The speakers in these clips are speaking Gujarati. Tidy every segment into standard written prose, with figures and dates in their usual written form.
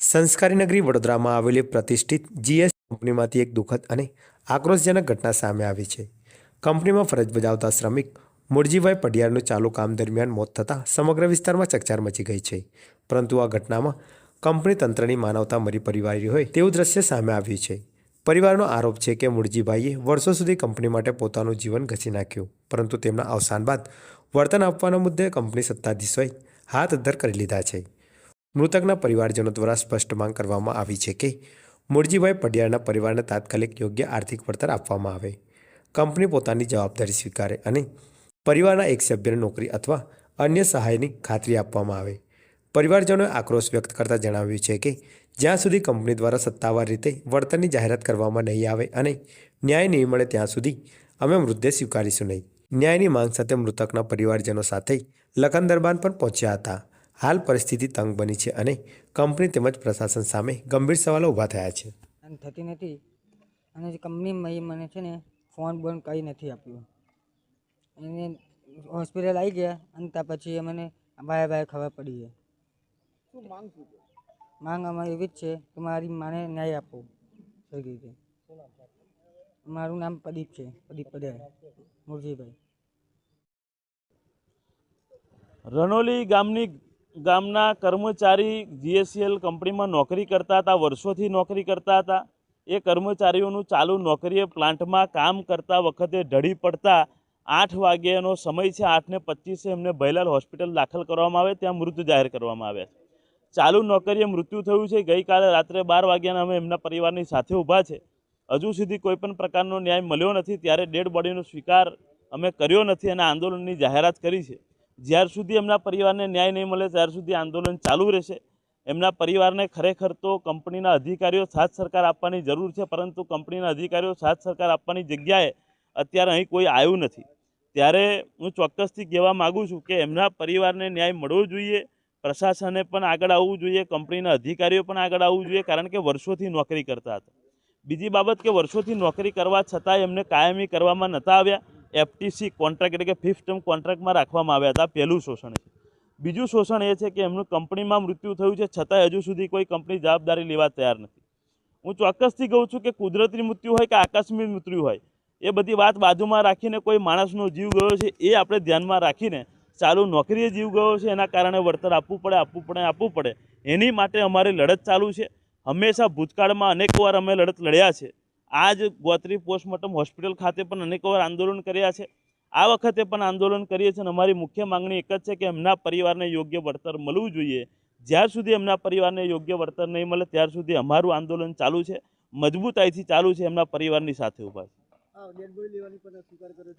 સંસ્કારી નગરી વડોદરામાં આવેલી પ્રતિષ્ઠિત જીએસ કંપનીમાંથી એક દુઃખદ અને આક્રોશજનક ઘટના સામે આવી છે। કંપનીમાં ફરજ બજાવતા શ્રમિક મુરજીભાઈ પડિયારનું ચાલુ કામ દરમિયાન મોત થતાં સમગ્ર વિસ્તારમાં ચકચાર મચી ગઈ છે। પરંતુ આ ઘટનામાં કંપની તંત્રની માનવતા મરી પરિવારી હોય તેવું દ્રશ્ય સામે આવ્યું છે। પરિવારનો આરોપ છે કે મુરજીભાઈએ વર્ષો સુધી કંપની માટે પોતાનું જીવન ઘસી નાખ્યું, પરંતુ તેમના અવસાન બાદ વળતર આપવાના મુદ્દે કંપની સત્તાધીશોએ હાથ અદ્ધર કરી લીધા છે। મૃતકના પરિવારજનો દ્વારા સ્પષ્ટ માંગ કરવામાં આવી છે કે મુરજીભાઈ પડિયારના પરિવારને તાત્કાલિક યોગ્ય આર્થિક વળતર આપવામાં આવે, કંપની પોતાની જવાબદારી સ્વીકારે અને પરિવારના એક સભ્યને નોકરી અથવા અન્ય સહાયની ખાતરી આપવામાં આવે। પરિવારજનોએ આક્રોશ વ્યક્ત કરતા જણાવ્યું છે કે જ્યાં સુધી કંપની દ્વારા સત્તાવાર રીતે વળતરની જાહેરાત કરવામાં નહીં આવે અને ન્યાય નહીં મળે ત્યાં સુધી અમે મૃતદેહ સ્વીકારીશું નહીં। ન્યાયની માંગ સાથે મૃતકના પરિવારજનો સાથે લખન દરબાર પણ પહોંચ્યા હતા। હાલ પરિસ્થિતિ તંગ બની છે અને કંપની તેમજ પ્રશાસન સામે ગંભીર સવાલો ઊભા થયા છે। થતી નથી અને કંપનીમાં મને છે ને ફોન બોન કંઈ નથી આપ્યું અને હોસ્પિટલ આવી ગયા અને ત્યાં પછી મને બાય ખબર પડી છે। શું માંગ શું છે? માંગ અમારી એવી જ છે કે મારી માને ન્યાય આપો સરખી રીતે। મારું નામ પ્રદીપ છે, પ્રદીપ પડિયાર મુરજીભાઈ। રણોલી ગામના કર્મચારી જીએસસીએલ કંપનીમાં નોકરી કરતા હતા, વર્ષોથી નોકરી કરતા હતા। એ કર્મચારીઓનું ચાલુ નોકરીએ પ્લાન્ટમાં કામ કરતા વખતે ઢળી પડતા 8 વાગ્યાનો સમય છે, 8:25 એમને ભૈલાલ હોસ્પિટલ દાખલ કરવામાં આવે, ત્યાં મૃત જાહેર કરવામાં આવ્યા છે। ચાલુ નોકરીએ મૃત્યુ થયું છે। ગઈકાલે રાત્રે 12 વાગ્યાના અમે એમના પરિવારની સાથે ઊભા છે। હજુ સુધી કોઈપણ પ્રકારનો ન્યાય મળ્યો નથી, ત્યારે ડેડ બોડીનો સ્વીકાર અમે કર્યો નથી અને આંદોલનની જાહેરાત કરી છે। જ્યાર સુધી એમના પરિવારને ન્યાય નહીં મળે ત્યાર સુધી આંદોલન ચાલુ રહેશે। એમના પરિવારને ખરેખર તો કંપનીના અધિકારીઓ સાથ સરકાર આપવાની જરૂર છે, પરંતુ કંપનીના અધિકારીઓ સાથ સરકાર આપવાની જગ્યાએ અત્યારે અહીં કોઈ આવ્યું નથી। ત્યારે હું ચોક્કસથી કહેવા માગું છું કે એમના પરિવારને ન્યાય મળવો જોઈએ, પ્રશાસને પણ આગળ આવવું જોઈએ, કંપનીના અધિકારીઓ પણ આગળ આવવું જોઈએ, કારણ કે વર્ષોથી નોકરી કરતા હતા। બીજી બાબત કે વર્ષોથી નોકરી કરવા છતાં એમને કાયમી કરવામાં નહોતા આવ્યા, એફટીસી કોન્ટ્રાક્ટ એટલે કે ફિફ્થ ટર્મ કોન્ટ્રાક્ટમાં રાખવામાં આવ્યા હતા। પહેલું શોષણ છે। બીજું શોષણ એ છે કે એમનું કંપનીમાં મૃત્યુ થયું છે, છતાંય હજુ સુધી કોઈ કંપની જવાબદારી લેવા તૈયાર નથી। હું ચોક્કસથી કહું છું કે કુદરતી મૃત્યુ હોય કે આકસ્મિક મૃત્યુ હોય, એ બધી વાત બાજુમાં રાખીને કોઈ માણસનો જીવ ગયો છે એ આપણે ધ્યાનમાં રાખીને ચાલુ નોકરીએ જીવ ગયો છે એના કારણે વળતર આપવું પડે એની માટે અમારી લડત ચાલુ છે। હંમેશા ભૂતકાળમાં અનેકવાર અમે લડત લડ્યા છે। આજ ગોત્રી પોસ્ટમોર્ટમ હોસ્પિટલ ખાતે પણ અનેકવાર આંદોલન કર્યા છે, આ વખતે પણ આંદોલન કરીએ છીએ। અમારી મુખ્ય માંગણી એક જ છે કે એમના પરિવારને યોગ્ય વળતર મળવું જોઈએ। જ્યાર સુધી એમના પરિવારને યોગ્ય વળતર નહીં મળે ત્યાર સુધી અમારું આંદોલન ચાલુ છે, મજબૂતાઈથી ચાલુ છે, એમના પરિવારની સાથે ઊભા છે।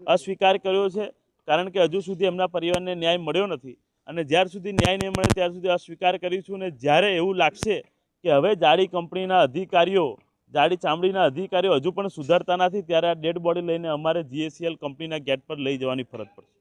અસ્વીકાર કર્યો છે કારણ કે હજુ સુધી એમના પરિવારને ન્યાય મળ્યો નથી અને જ્યાર સુધી ન્યાય નહીં મળે ત્યાર સુધી અસ્વીકાર કરીશું। અને જ્યારે એવું લાગશે કે હવે જાડી કંપનીના અધિકારીઓ, જાડી ચામડીના અધિકારીઓ હજુ પણ સુધરતા નથી, ત્યારે આ ડેડ બોડી લઈને અમારે જીએસસીએલ કંપનીના ગેટ પર લઈ જવાની ફરજ પડશે।